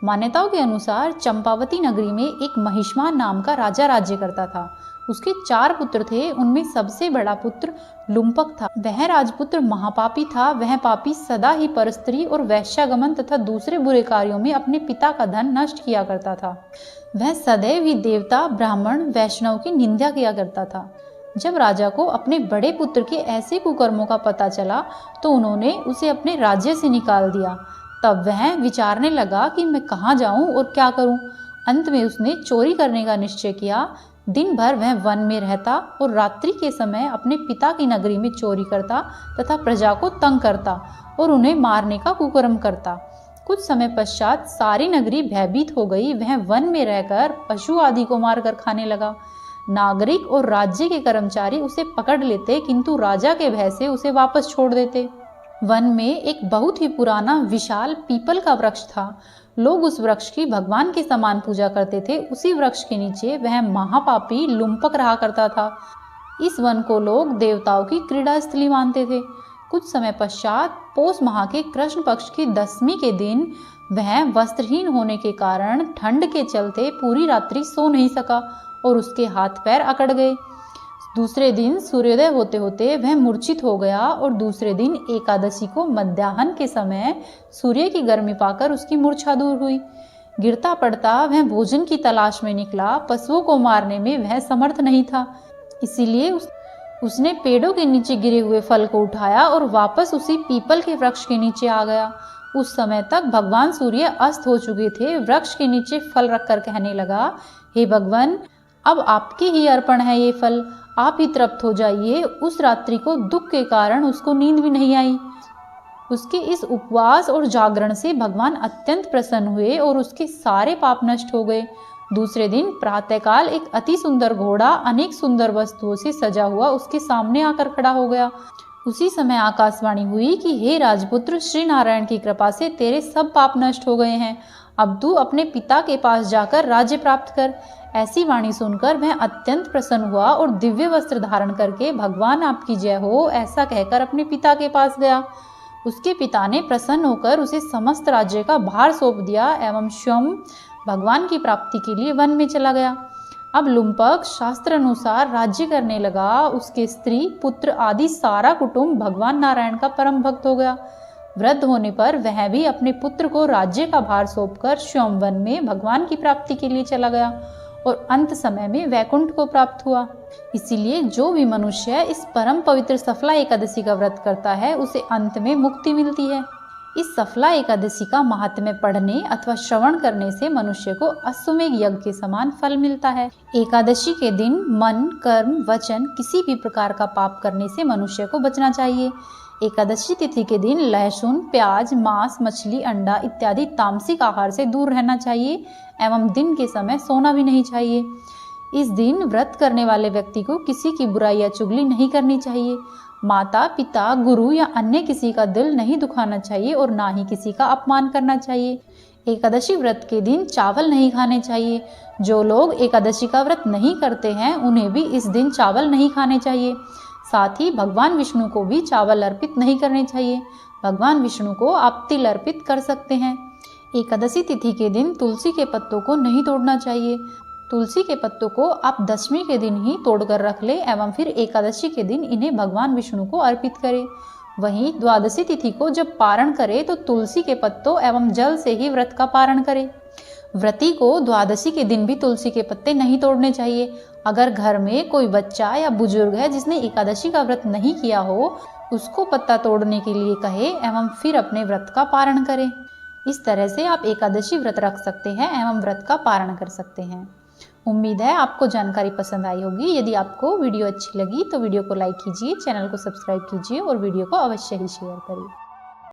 मान्यताओं के अनुसार चंपावती नगरी में एक महिष्मान नाम का राजा राज्य करता था। उसके 4 पुत्र थे। उनमें सबसे बड़ा पुत्र लुम्पक था। वह राजपुत्र महापापी था। वह पापी सदा ही परस्त्री और वैश्यागमन तथा दूसरे बुरे कार्यों में अपने पिता का धन नष्ट किया करता था। वह सदैव ही देवता, ब्राह्मण, वैष्णव की निंदा किया करता था। जब राजा को अपने बड़े पुत्र के ऐसे कुकर्मों का पता चला तो उन्होंने उसे अपने राज्य से निकाल दिया। तब वह विचारने लगा कि मैं कहाँ जाऊं और क्या करूं। अंत में उसने चोरी करने का निश्चय किया। दिन भर वह वन में रहता और रात्रि के समय अपने पिता की नगरी में चोरी करता तथा प्रजा को तंग करता और उन्हें मारने का कुकर्म करता। कुछ समय पश्चात सारी नगरी भयभीत हो गई। वह वन में रहकर पशु आदि को मारकर खाने लगा। नागरिक और राज्य के कर्मचारी उसे पकड़ लेते, किंतु राजा के भय से उसे वापस छोड़ देते। वन में एक बहुत ही पुराना विशाल पीपल का वृक्ष था। लोग उस वृक्ष की भगवान के समान पूजा करते थे। उसी वृक्ष के नीचे वह महापापी लुम्पक रहा करता था। इस वन को लोग देवताओं की क्रीड़ा स्थली मानते थे। कुछ समय पश्चात पौष माह के कृष्ण पक्ष की 10वीं के दिन वह वस्त्रहीन होने के कारण ठंड के चलते पूरी रात्रि सो नहीं सका और उसके हाथ पैर अकड़ गए। दूसरे दिन सूर्योदय होते होते वह मूर्छित हो गया और दूसरे दिन एकादशी को मध्याह्न के समय सूर्य की गर्मी पाकर उसकी मूर्छा दूर हुई। गिरता पड़ता वह भोजन की तलाश में निकला। पशुओं को मारने में वह समर्थ नहीं था, इसीलिए उसने पेड़ों के नीचे गिरे हुए फल को उठाया और वापस उसी पीपल के वृक्ष के नीचे आ गया। उस समय तक भगवान सूर्य अस्त हो चुके थे। वृक्ष के नीचे फल रखकर कहने लगा, हे भगवान, अब आपके ही अर्पण है ये फल, आप ही तृप्त हो जाइए। उस रात्रि को दुख के कारण उसको नींद भी नहीं आई। उसके इस उपवास और जागरण से भगवान अत्यंत प्रसन्न हुए और उसके सारे पाप नष्ट हो गए। दूसरे दिन प्रातःकाल एक अति सुंदर घोड़ा अनेक सुंदर वस्तुओं से सजा हुआ उसके सामने आकर खड़ा हो गया। उसी समय आकाशवाणी हुई कि हे राजपुत्र, श्री नारायण की कृपा से तेरे सब पाप नष्ट हो गए हैं। अब तू अपने पिता के पास जाकर राज्य प्राप्त कर। ऐसी वाणी सुनकर वह अत्यंत प्रसन्न हुआ और दिव्य वस्त्र धारण करके भगवान आपकी जय हो ऐसा कहकर अपने पिता के पास गया। उसके पिता ने प्रसन्न होकर उसे समस्त राज्य का भार सौंप दिया एवं स्वयं भगवान की प्राप्ति के लिए वन में चला गया। अब लुम्पक शास्त्र अनुसार राज्य करने लगा। उसके स्त्री, पुत्र आदि सारा कुटुंब भगवान नारायण का परम भक्त हो गया। वृद्ध होने पर वह भी अपने पुत्र को राज्य का भार सौंपकर स्वयं वन में भगवान की प्राप्ति के लिए चला गया और अंत समय में वैकुंठ को प्राप्त हुआ। इसीलिए जो भी मनुष्य इस परम पवित्र सफला एकादशी का व्रत करता है उसे अंत में मुक्ति मिलती है। इस सफला एकादशी का महात्म्य पढ़ने अथवा श्रवण करने से मनुष्य को अश्वमेध यज्ञ के समान फल मिलता है। एकादशी के दिन मन, कर्म, वचन किसी भी प्रकार का पाप करने से मनुष्य को बचना चाहिए। एकादशी तिथि के दिन लहसुन, प्याज, मांस, मछली, अंडा इत्यादि तामसिक आहार से दूर रहना चाहिए एवं दिन के समय सोना भी नहीं चाहिए। इस दिन व्रत करने वाले व्यक्ति को किसी की बुराई या चुगली नहीं करनी चाहिए। माता, पिता, गुरु या अन्य किसी का दिल नहीं दुखाना चाहिए और ना ही किसी का अपमान करना चाहिए। एकादशी व्रत के दिन चावल नहीं खाने चाहिए। जो लोग एकादशी का व्रत नहीं करते हैं उन्हें भी इस दिन चावल नहीं खाने चाहिए। साथ ही भगवान विष्णु को भी चावल अर्पित नहीं करने चाहिए। भगवान विष्णु को आप तिल अर्पित कर सकते हैं। एकादशी तिथि के दिन तुलसी के पत्तों को नहीं तोड़ना चाहिए। तुलसी के पत्तों को आप दशमी के दिन ही तोड़कर रख ले एवं फिर एकादशी के दिन इन्हें भगवान विष्णु को अर्पित करें। वहीं द्वादशी तिथि को जब पारण करे तो तुलसी के पत्तों एवं जल से ही व्रत का पारण करे। व्रती को द्वादशी के दिन भी तुलसी के पत्ते नहीं तोड़ने चाहिए। अगर घर में कोई बच्चा या बुजुर्ग है जिसने एकादशी का व्रत नहीं किया हो, उसको पत्ता तोड़ने के लिए कहे एवं फिर अपने व्रत का पारण करें। इस तरह से आप एकादशी व्रत रख सकते हैं एवं व्रत का पारण कर सकते हैं। उम्मीद है आपको जानकारी पसंद आई होगी। यदि आपको वीडियो अच्छी लगी तो वीडियो को लाइक कीजिए, चैनल को सब्सक्राइब कीजिए और वीडियो को अवश्य ही शेयर करिए।